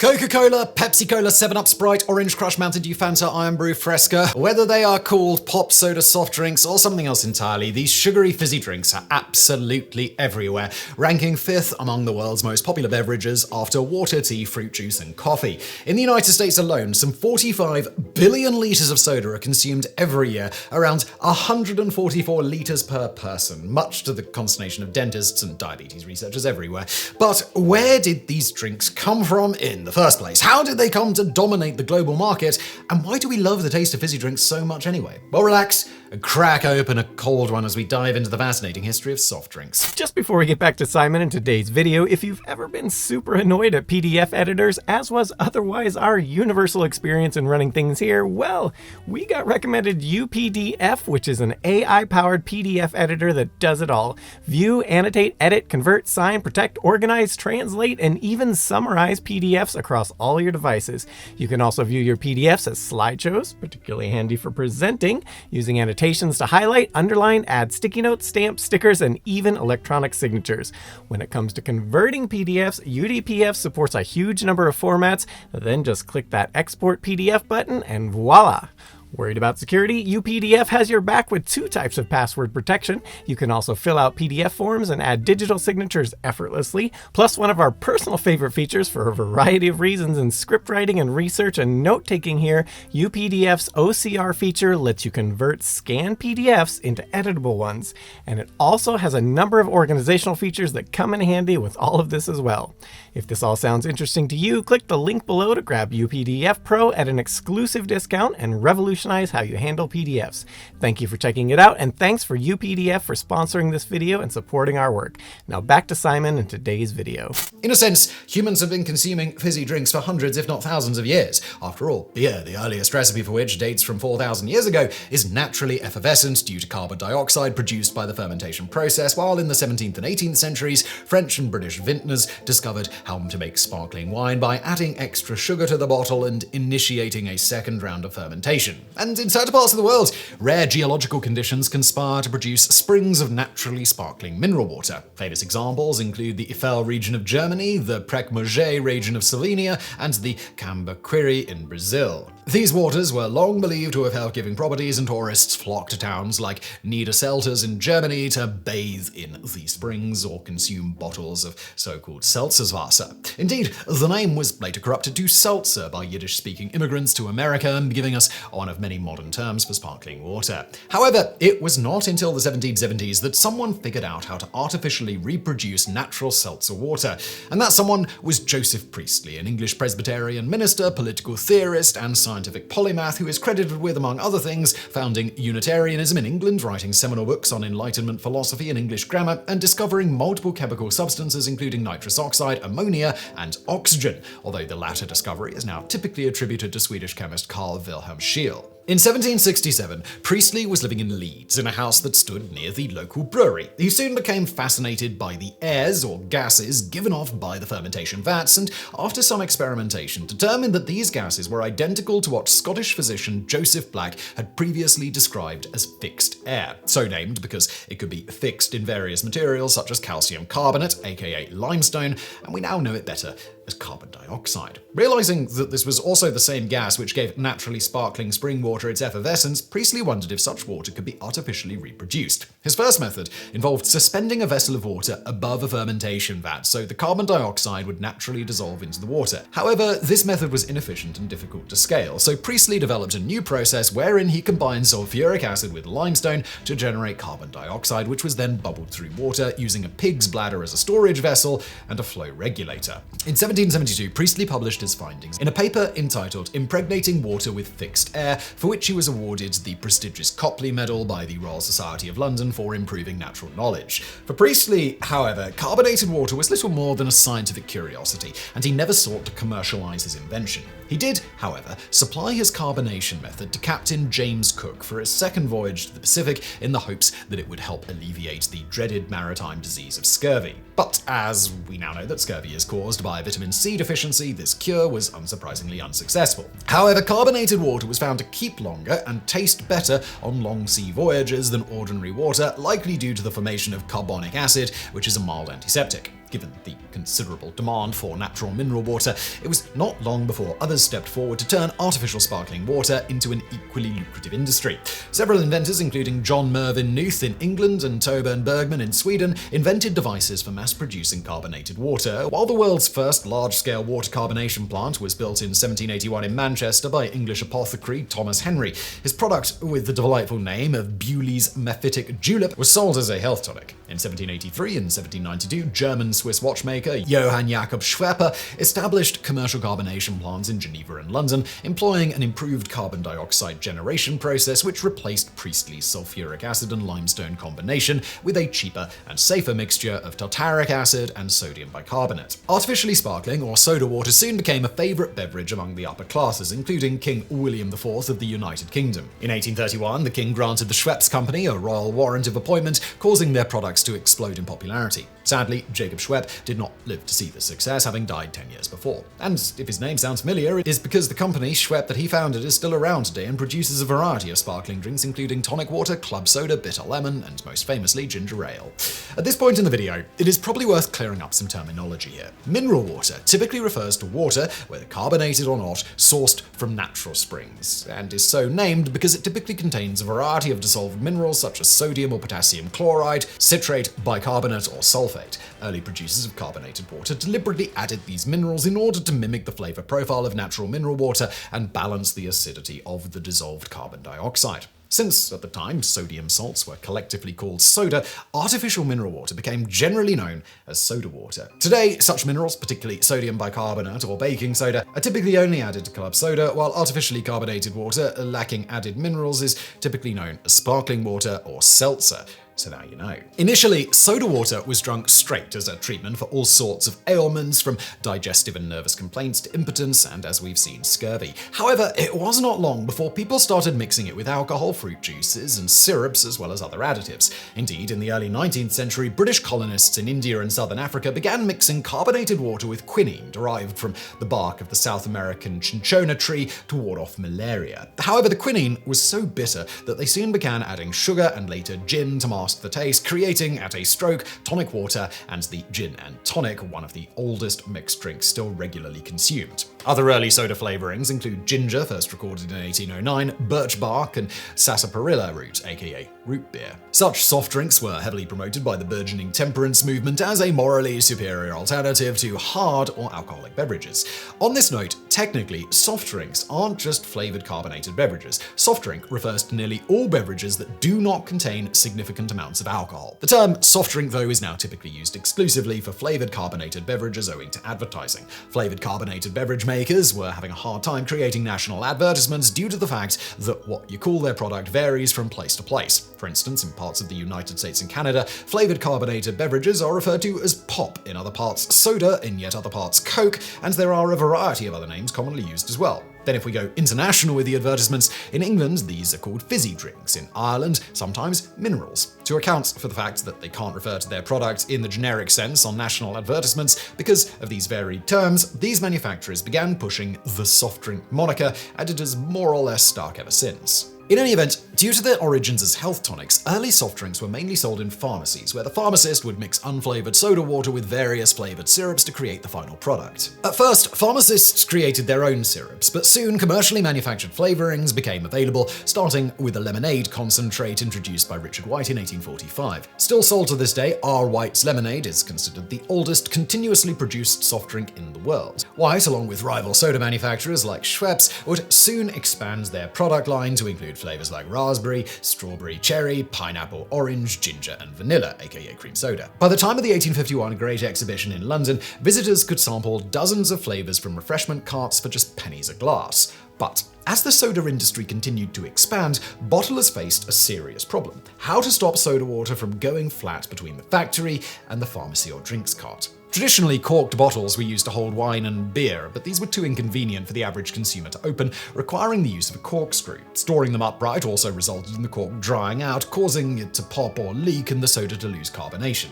Coca-Cola, Pepsi-Cola, 7-Up, Sprite, Orange Crush, Mountain Dew, Fanta, Iron Brew, Fresca. Whether they are called pop soda soft drinks or something else entirely, these sugary fizzy drinks are absolutely everywhere, ranking 5th among the world's most popular beverages after water, tea, fruit juice, and coffee. In the United States alone, some 45 billion litres of soda are consumed every year, around 144 litres per person, much to the consternation of dentists and diabetes researchers everywhere. But where did these drinks come from in the first place? How did they come to dominate the global market? And why do we love the taste of fizzy drinks so much anyway? Well, relax and crack open a cold one as we dive into the fascinating history of soft drinks. Just before we get back to Simon and today's video, if you've ever been super annoyed at PDF editors, as was otherwise our universal experience in running things here, well, we got recommended UPDF, which is an AI-powered PDF editor that does it all. View, annotate, edit, convert, sign, protect, organize, translate, and even summarize PDFs across all your devices. You can also view your PDFs as slideshows, particularly handy for presenting, using annotations to highlight, underline, add sticky notes, stamps, stickers, and even electronic signatures. When it comes to converting PDFs, UDPF supports a huge number of formats. Then just click that Export PDF button and voila! Worried about security? UPDF has your back with 2 types of password protection. You can also fill out PDF forms and add digital signatures effortlessly. Plus, one of our personal favorite features for a variety of reasons in script writing and research and note-taking here, UPDF's OCR feature lets you convert scanned PDFs into editable ones. And it also has a number of organizational features that come in handy with all of this as well. If this all sounds interesting to you, click the link below to grab UPDF Pro at an exclusive discount and revolutionize how you handle PDFs. Thank you for checking it out, and thanks for UPDF for sponsoring this video and supporting our work. Now back to Simon and today's video. In a sense, humans have been consuming fizzy drinks for hundreds if not thousands of years. After all, beer, the earliest recipe for which dates from 4,000 years ago, is naturally effervescent due to carbon dioxide produced by the fermentation process, while in the 17th and 18th centuries, French and British vintners discovered how to make sparkling wine by adding extra sugar to the bottle and initiating a second round of fermentation. And in certain parts of the world, rare geological conditions conspire to produce springs of naturally sparkling mineral water. Famous examples include the Eifel region of Germany, the Prekmurje region of Slovenia, and the Cambaquiri in Brazil. These waters were long believed to have health-giving properties, and tourists flocked to towns like Niederselters in Germany to bathe in the springs or consume bottles of so-called Seltzerswasser. Indeed, the name was later corrupted to seltzer by Yiddish-speaking immigrants to America, giving us one of many modern terms for sparkling water. However, it was not until the 1770s that someone figured out how to artificially reproduce natural seltzer water, and that someone was Joseph Priestley, an English Presbyterian minister, political theorist, and scientific polymath who is credited with, among other things, founding Unitarianism in England, writing seminal books on Enlightenment philosophy and English grammar, and discovering multiple chemical substances including nitrous oxide, ammonia, and oxygen, although the latter discovery is now typically attributed to Swedish chemist Carl Wilhelm Scheele. In 1767, Priestley was living in Leeds in a house that stood near the local brewery. He soon became fascinated by the airs or gases given off by the fermentation vats, and after some experimentation determined that these gases were identical to what Scottish physician Joseph Black had previously described as fixed air, so named because it could be fixed in various materials such as calcium carbonate, aka limestone, and we now know it better as carbon dioxide. Realizing that this was also the same gas which gave naturally sparkling spring water its effervescence, Priestley wondered if such water could be artificially reproduced. His first method involved suspending a vessel of water above a fermentation vat so the carbon dioxide would naturally dissolve into the water. However, this method was inefficient and difficult to scale, so Priestley developed a new process wherein he combined sulfuric acid with limestone to generate carbon dioxide, which was then bubbled through water using a pig's bladder as a storage vessel and a flow regulator. In 1772, Priestley published his findings in a paper entitled Impregnating Water with Fixed Air, for which he was awarded the prestigious Copley Medal by the Royal Society of London for improving natural knowledge. For Priestley, however, carbonated water was little more than a scientific curiosity, and he never sought to commercialize his invention. He did, however, supply his carbonation method to Captain James Cook for his second voyage to the Pacific in the hopes that it would help alleviate the dreaded maritime disease of scurvy. But as we now know that scurvy is caused by vitamin C deficiency, this cure was unsurprisingly unsuccessful. However, carbonated water was found to keep longer and taste better on long sea voyages than ordinary water, likely due to the formation of carbonic acid, which is a mild antiseptic. Given the considerable demand for natural mineral water, it was not long before others stepped forward to turn artificial sparkling water into an equally lucrative industry. Several inventors, including John Mervyn Knuth in England and Torbjörn Bergman in Sweden, invented devices for mass-producing carbonated water, while the world's first large-scale water carbonation plant was built in 1781 in Manchester by English apothecary Thomas Henry. His product, with the delightful name of Bewley's Mephitic Julep, was sold as a health tonic. In 1783 and 1792, German-Swiss watchmaker Johann Jakob Schweppe established commercial carbonation plants in Geneva and London, employing an improved carbon dioxide generation process which replaced Priestley's sulfuric acid and limestone combination with a cheaper and safer mixture of tartaric acid and sodium bicarbonate. Artificially sparkling, or soda water, soon became a favourite beverage among the upper classes, including King William IV of the United Kingdom. In 1831, the king granted the Schweppes Company a royal warrant of appointment, causing their products to explode in popularity. Sadly, Jacob Schweppe did not live to see the success, having died 10 years before. And if his name sounds familiar, it is because the company, Schweppe, that he founded is still around today and produces a variety of sparkling drinks, including tonic water, club soda, bitter lemon, and most famously, ginger ale. At this point in the video, it is probably worth clearing up some terminology here. Mineral water typically refers to water, whether carbonated or not, sourced from natural springs, and is so named because it typically contains a variety of dissolved minerals such as sodium or potassium chloride, citrate, bicarbonate, or sulfate. Early producers of carbonated water deliberately added these minerals in order to mimic the flavor profile of natural mineral water and balance the acidity of the dissolved carbon dioxide. Since, at the time, sodium salts were collectively called soda, artificial mineral water became generally known as soda water. Today, such minerals, particularly sodium bicarbonate or baking soda, are typically only added to club soda, while artificially carbonated water lacking added minerals is typically known as sparkling water or seltzer. So now you know. Initially, soda water was drunk straight as a treatment for all sorts of ailments, from digestive and nervous complaints to impotence and, as we've seen, scurvy. However, it was not long before people started mixing it with alcohol, fruit juices, and syrups, as well as other additives. Indeed, in the early 19th century, British colonists in India and southern Africa began mixing carbonated water with quinine, derived from the bark of the South American cinchona tree, to ward off malaria. However, the quinine was so bitter that they soon began adding sugar and later gin to mask the taste, creating, at a stroke, tonic water and the gin and tonic, one of the oldest mixed drinks still regularly consumed. Other early soda flavorings include ginger, first recorded in 1809, birch bark, and sarsaparilla root, aka root beer. Such soft drinks were heavily promoted by the burgeoning temperance movement as a morally superior alternative to hard or alcoholic beverages. On this note, technically, soft drinks aren't just flavored carbonated beverages. Soft drink refers to nearly all beverages that do not contain significant amounts of alcohol. The term soft drink, though, is now typically used exclusively for flavored carbonated beverages owing to advertising. Flavored carbonated beverage makers were having a hard time creating national advertisements due to the fact that what you call their product varies from place to place. For instance, in parts of the United States and Canada, flavored carbonated beverages are referred to as pop, in other parts soda, in yet other parts Coke, and there are a variety of other names commonly used as well. Then if we go international with the advertisements, in England these are called fizzy drinks, in Ireland sometimes minerals. To account for the fact that they can't refer to their product in the generic sense on national advertisements because of these varied terms, these manufacturers began pushing the soft drink moniker, and it has more or less stuck ever since. In any event, due to their origins as health tonics, early soft drinks were mainly sold in pharmacies, where the pharmacist would mix unflavored soda water with various flavored syrups to create the final product. At first, pharmacists created their own syrups, but soon commercially manufactured flavorings became available, starting with a lemonade concentrate introduced by Richard White in 1845. Still sold to this day, R. White's lemonade is considered the oldest continuously produced soft drink in the world. White, along with rival soda manufacturers like Schweppes, would soon expand their product line to include flavors like raspberry, strawberry, cherry, pineapple, orange, ginger, and vanilla, aka cream soda. By the time of the 1851 Great Exhibition in London, visitors could sample dozens of flavors from refreshment carts for just pennies a glass. But as the soda industry continued to expand, bottlers faced a serious problem: how to stop soda water from going flat between the factory and the pharmacy or drinks cart. Traditionally, corked bottles were used to hold wine and beer, but these were too inconvenient for the average consumer to open, requiring the use of a corkscrew. Storing them upright also resulted in the cork drying out, causing it to pop or leak and the soda to lose carbonation.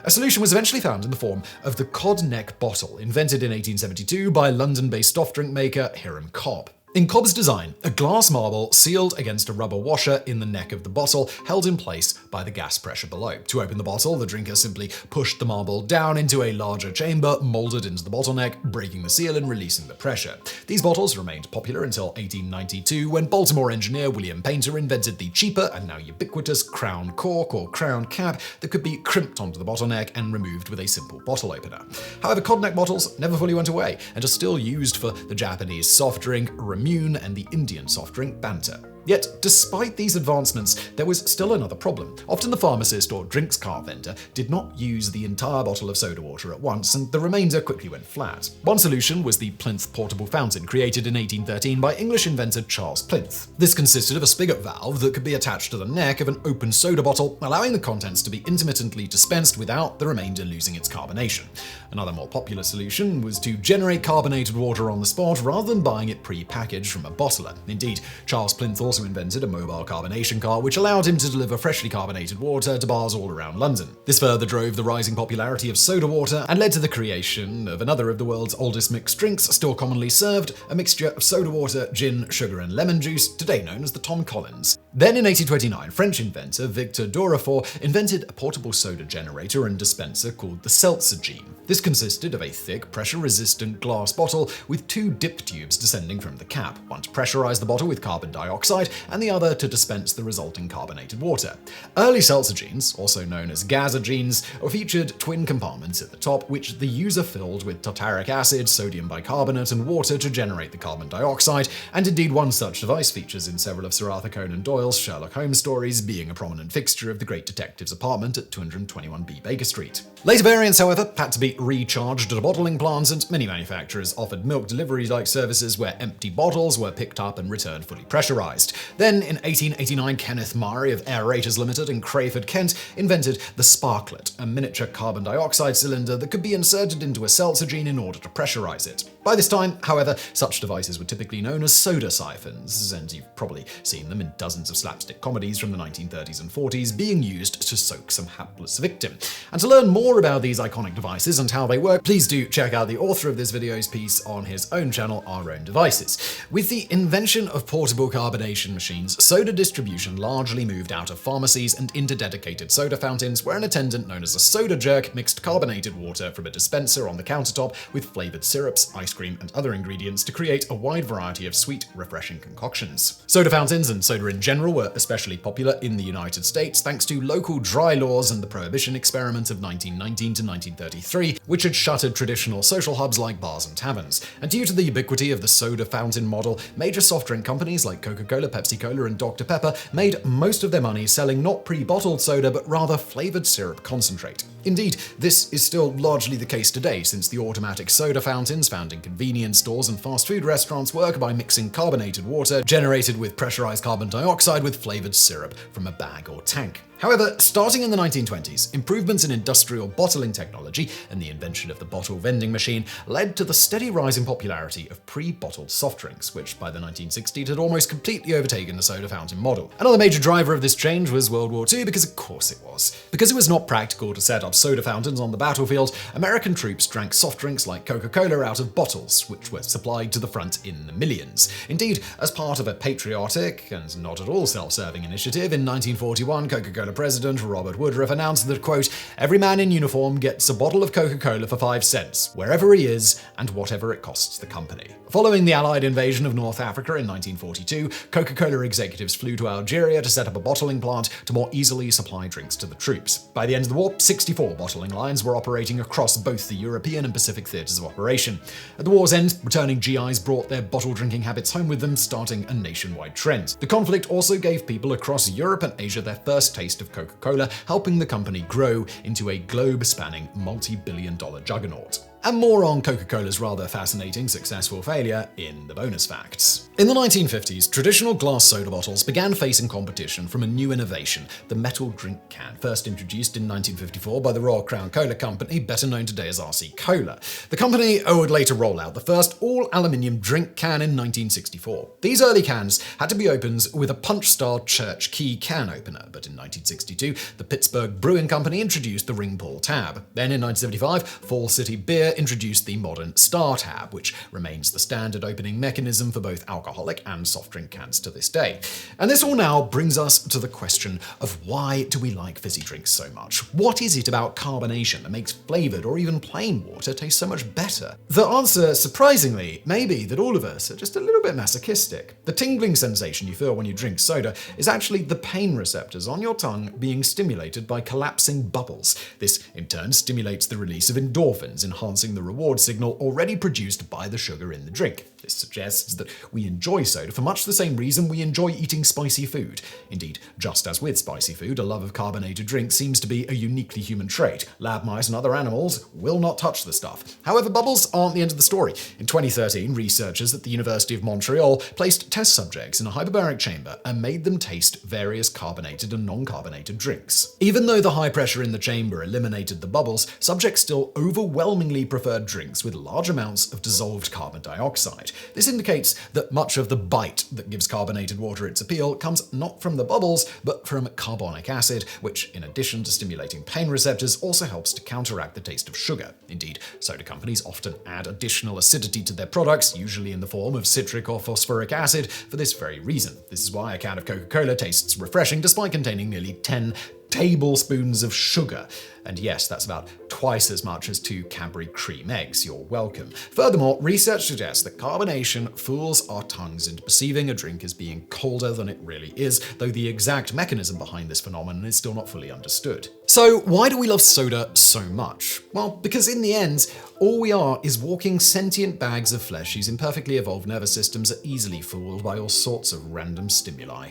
A solution was eventually found in the form of the cod neck bottle, invented in 1872 by London-based soft drink maker Hiram Cobb. In Cobb's design, a glass marble sealed against a rubber washer in the neck of the bottle, held in place by the gas pressure below. To open the bottle, the drinker simply pushed the marble down into a larger chamber, molded into the bottleneck, breaking the seal and releasing the pressure. These bottles remained popular until 1892, when Baltimore engineer William Painter invented the cheaper and now ubiquitous crown cork or crown cap that could be crimped onto the bottleneck and removed with a simple bottle opener. However, codneck bottles never fully went away and are still used for the Japanese soft drink Ramune and the Indian soft drink Banter. Yet, despite these advancements, there was still another problem. Often the pharmacist or drinks cart vendor did not use the entire bottle of soda water at once, and the remainder quickly went flat. One solution was the Plinth portable fountain, created in 1813 by English inventor Charles Plinth. This consisted of a spigot valve that could be attached to the neck of an open soda bottle, allowing the contents to be intermittently dispensed without the remainder losing its carbonation. Another more popular solution was to generate carbonated water on the spot rather than buying it pre-packaged from a bottler. Indeed, Charles Plinth also invented a mobile carbonation cart which allowed him to deliver freshly carbonated water to bars all around London. This further drove the rising popularity of soda water and led to the creation of another of the world's oldest mixed drinks, still commonly served, a mixture of soda water, gin, sugar and lemon juice, today known as the Tom Collins. Then in 1829, French inventor Victor Durafort invented a portable soda generator and dispenser called the seltzer gene. This consisted of a thick, pressure-resistant glass bottle with two dip tubes descending from the cap, one to pressurize the bottle with carbon dioxide and the other to dispense the resulting carbonated water. Early seltzer genes, also known as Gazer genes, featured twin compartments at the top, which the user filled with tartaric acid, sodium bicarbonate, and water to generate the carbon dioxide, and indeed one such device features in several of Sir Arthur Conan Doyle's Sherlock Holmes stories, being a prominent fixture of the great detective's apartment at 221B Baker Street. Later variants, however, had to be recharged at a bottling plant, and many manufacturers offered milk delivery-like services where empty bottles were picked up and returned fully pressurized. Then, in 1889, Kenneth Murray of Aerators Limited in Crayford, Kent, invented the Sparklet, a miniature carbon dioxide cylinder that could be inserted into a seltzer gene in order to pressurize it. By this time, however, such devices were typically known as soda siphons, and you've probably seen them in dozens of slapstick comedies from the 1930s and 40s being used to soak some hapless victim. And to learn more about these iconic devices and how they work, please do check out the author of this video's piece on his own channel, Our Own Devices. With the invention of portable carbonation machines, soda distribution largely moved out of pharmacies and into dedicated soda fountains, where an attendant known as a soda jerk mixed carbonated water from a dispenser on the countertop with flavored syrups, ice cream, and other ingredients to create a wide variety of sweet, refreshing concoctions. Soda fountains and soda in general were especially popular in the United States thanks to local dry laws and the Prohibition experiment of 1919 to 1933, which had shuttered traditional social hubs like bars and taverns. And due to the ubiquity of the soda fountain model, major soft drink companies like Coca-Cola, Pepsi-Cola, and Dr. Pepper made most of their money selling not pre-bottled soda, but rather flavored syrup concentrate. Indeed, this is still largely the case today, since the automatic soda fountains found in convenience stores and fast food restaurants work by mixing carbonated water generated with pressurized carbon dioxide with flavored syrup from a bag or tank. However, starting in the 1920s, improvements in industrial bottling technology and the invention of the bottle vending machine led to the steady rise in popularity of pre-bottled soft drinks, which by the 1960s had almost completely overtaken the soda fountain model. Another major driver of this change was World War II, because of course it was. Because it was not practical to set up soda fountains on the battlefield, American troops drank soft drinks like Coca-Cola out of bottles, which were supplied to the front in the millions. Indeed, as part of a patriotic and not at all self-serving initiative, in 1941, Coca-Cola President Robert Woodruff announced that, quote, "Every man in uniform gets a bottle of Coca-Cola for 5 cents, wherever he is and whatever it costs the company." Following the Allied invasion of North Africa in 1942, Coca-Cola executives flew to Algeria to set up a bottling plant to more easily supply drinks to the troops. By the end of the war, 64 bottling lines were operating across both the European and Pacific theaters of operation. At the war's end, returning GIs brought their bottle drinking habits home with them, starting a nationwide trend. The conflict also gave people across Europe and Asia their first taste of Coca-Cola, helping the company grow into a globe-spanning multi-billion-dollar juggernaut. And more on Coca-Cola's rather fascinating successful failure in the bonus facts. In the 1950s, traditional glass soda bottles began facing competition from a new innovation, the metal drink can, first introduced in 1954 by the Royal Crown Cola Company, better known today as RC Cola. The company would later roll out the first all-aluminium drink can in 1964. These early cans had to be opened with a punch-style church key can opener, but in 1962, the Pittsburgh Brewing Company introduced the ring pull tab. Then in 1975, Fall City Beer soda introduced the modern Star tab, which remains the standard opening mechanism for both alcoholic and soft drink cans to this day. And this all now brings us to the question of why do we like fizzy drinks so much? What is it about carbonation that makes flavored or even plain water taste so much better? The answer, surprisingly, may be that all of us are just a little bit masochistic. The tingling sensation you feel when you drink soda is actually the pain receptors on your tongue being stimulated by collapsing bubbles. This, in turn, stimulates the release of endorphins, enhancing the reward signal already produced by the sugar in the drink. This suggests that we enjoy soda for much the same reason we enjoy eating spicy food. Indeed, just as with spicy food, a love of carbonated drinks seems to be a uniquely human trait. Lab mice and other animals will not touch the stuff. However, bubbles aren't the end of the story. In 2013, researchers at the University of Montreal placed test subjects in a hyperbaric chamber and made them taste various carbonated and non-carbonated drinks. Even though the high pressure in the chamber eliminated the bubbles, subjects still overwhelmingly preferred drinks with large amounts of dissolved carbon dioxide. This indicates that much of the bite that gives carbonated water its appeal comes not from the bubbles, but from carbonic acid, which, in addition to stimulating pain receptors, also helps to counteract the taste of sugar. Indeed, soda companies often add additional acidity to their products, usually in the form of citric or phosphoric acid, for this very reason. This is why a can of Coca-Cola tastes refreshing despite containing nearly 10 tablespoons of sugar. And yes, that's about twice as much as 2 Cadbury cream eggs. You're welcome. Furthermore, research suggests that carbonation fools our tongues into perceiving a drink as being colder than it really is, though the exact mechanism behind this phenomenon is still not fully understood. So why do we love soda so much? Well, because in the end, all we are is walking sentient bags of flesh whose imperfectly evolved nervous systems are easily fooled by all sorts of random stimuli.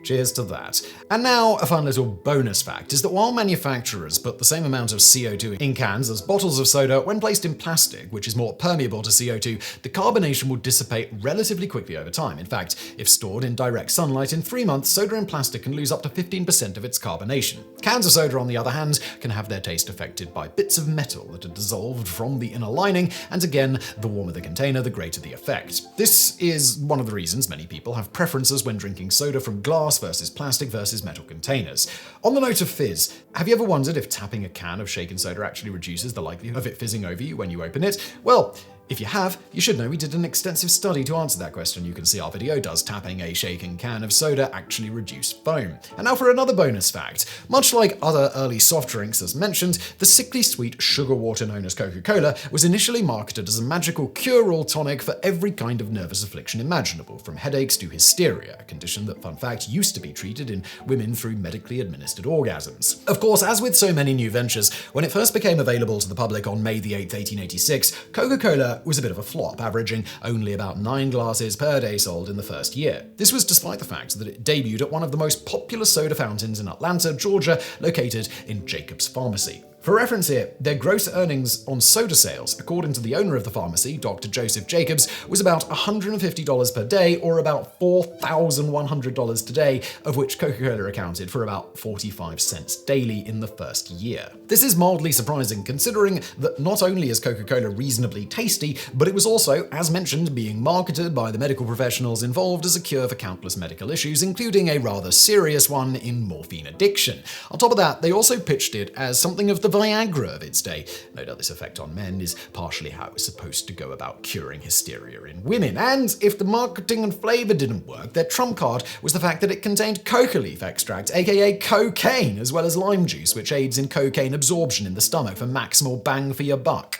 Cheers to that. And now, a fun little bonus fact is that while manufacturers put the same amount of CO2 in cans as bottles of soda, when placed in plastic, which is more permeable to CO2, the carbonation will dissipate relatively quickly over time. In fact, if stored in direct sunlight in 3 months, soda in plastic can lose up to 15% of its carbonation. Cans of soda, on the other hand, can have their taste affected by bits of metal that are dissolved from the inner lining, and again, the warmer the container, the greater the effect. This is one of the reasons many people have preferences when drinking soda from glass versus plastic versus metal containers. On the note of fizz, have you ever wondered if tapping a can of shaken soda actually reduces the likelihood of it fizzing over you when you open it? Well, if you have, you should know we did an extensive study to answer that question. You can see our video, does tapping a shaken can of soda actually reduce foam? And now for another bonus fact. Much like other early soft drinks as mentioned, the sickly sweet sugar water known as Coca-Cola was initially marketed as a magical cure-all tonic for every kind of nervous affliction imaginable, from headaches to hysteria, a condition that, fun fact, used to be treated in women through medically administered orgasms. Of course, as with so many new ventures, when it first became available to the public on May the 8th, 1886, Coca-Cola was a bit of a flop, averaging only about 9 glasses per day sold in the first year. This was despite the fact that it debuted at one of the most popular soda fountains in Atlanta, Georgia, located in Jacob's Pharmacy. For reference here, their gross earnings on soda sales, according to the owner of the pharmacy, Dr. Joseph Jacobs, was about $150 per day, or about $4,100 today, of which Coca-Cola accounted for about 45 cents daily in the first year. This is mildly surprising considering that not only is Coca-Cola reasonably tasty, but it was also, as mentioned, being marketed by the medical professionals involved as a cure for countless medical issues, including a rather serious one in morphine addiction. On top of that, they also pitched it as something of the Viagra of its day. No doubt this effect on men is partially how it was supposed to go about curing hysteria in women. And if the marketing and flavor didn't work, their trump card was the fact that it contained coca leaf extract, aka cocaine, as well as lime juice, which aids in cocaine absorption in the stomach for maximal bang for your buck.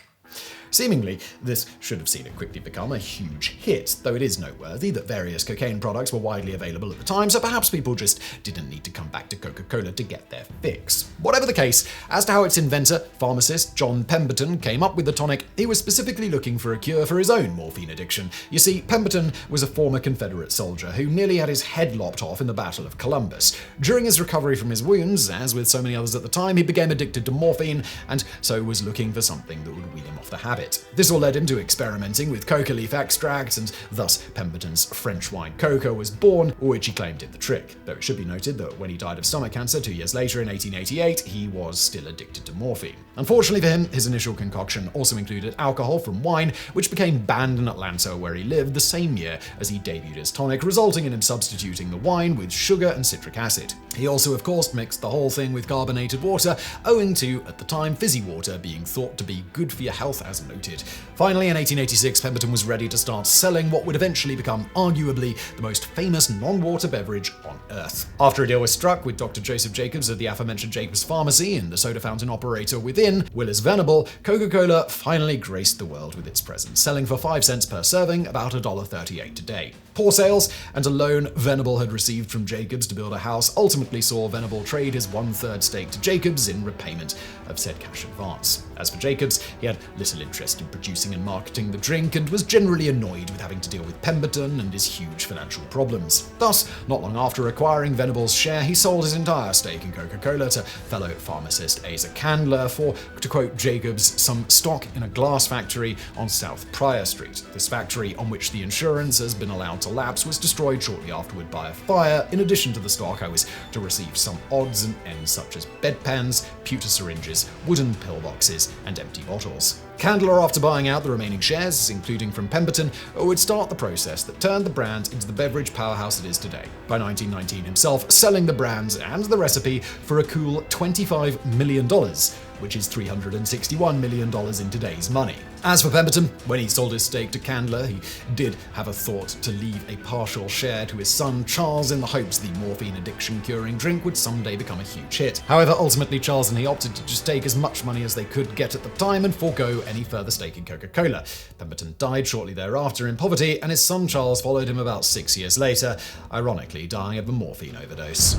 Seemingly, this should have seen it quickly become a huge hit, though it is noteworthy that various cocaine products were widely available at the time, so perhaps people just didn't need to come back to Coca-Cola to get their fix. Whatever the case, as to how its inventor, pharmacist John Pemberton, came up with the tonic, he was specifically looking for a cure for his own morphine addiction. You see, Pemberton was a former Confederate soldier who nearly had his head lopped off in the Battle of Columbus. During his recovery from his wounds, as with so many others at the time, he became addicted to morphine, and so was looking for something that would wean him off the habit. This all led him to experimenting with coca leaf extracts, and thus Pemberton's French wine coca was born, which he claimed did the trick. Though it should be noted that when he died of stomach cancer 2 years later in 1888, he was still addicted to morphine. Unfortunately for him, his initial concoction also included alcohol from wine, which became banned in Atlanta, where he lived, the same year as he debuted his tonic, resulting in him substituting the wine with sugar and citric acid. He also, of course, mixed the whole thing with carbonated water, owing to, at the time, fizzy water being thought to be good for your health, as noted. Finally, in 1886, Pemberton was ready to start selling what would eventually become arguably the most famous non-water beverage on Earth. After a deal was struck with Dr. Joseph Jacobs of the aforementioned Jacobs Pharmacy and the soda fountain operator within, Willis Venable, Coca-Cola finally graced the world with its presence, selling for 5 cents per serving, about $1.38 today. Poor sales and a loan Venable had received from Jacobs to build a house ultimately saw Venable trade his 1/3 stake to Jacobs in repayment of said cash advance. As for Jacobs, he had little interest in producing and marketing the drink and was generally annoyed with having to deal with Pemberton and his huge financial problems. Thus, not long after acquiring Venable's share, he sold his entire stake in Coca-Cola to fellow pharmacist Asa Candler for, to quote Jacobs, some stock in a glass factory on South Pryor Street. This factory, on which the insurance has been allowed to lapse, was destroyed shortly afterward by a fire. In addition to the stock, I was to receive some odds and ends such as bedpans, pewter syringes, wooden pillboxes, and empty bottles. Candler, after buying out the remaining shares, including from Pemberton, would start the process that turned the brand into the beverage powerhouse it is today, by 1919 himself selling the brands and the recipe for a cool $25 million, which is $361 million in today's money. As for Pemberton, when he sold his stake to Candler, he did have a thought to leave a partial share to his son Charles in the hopes the morphine addiction-curing drink would someday become a huge hit. However, ultimately Charles and he opted to just take as much money as they could get at the time and forego any further stake in Coca-Cola. Pemberton died shortly thereafter in poverty, and his son Charles followed him about 6 years later, ironically dying of a morphine overdose.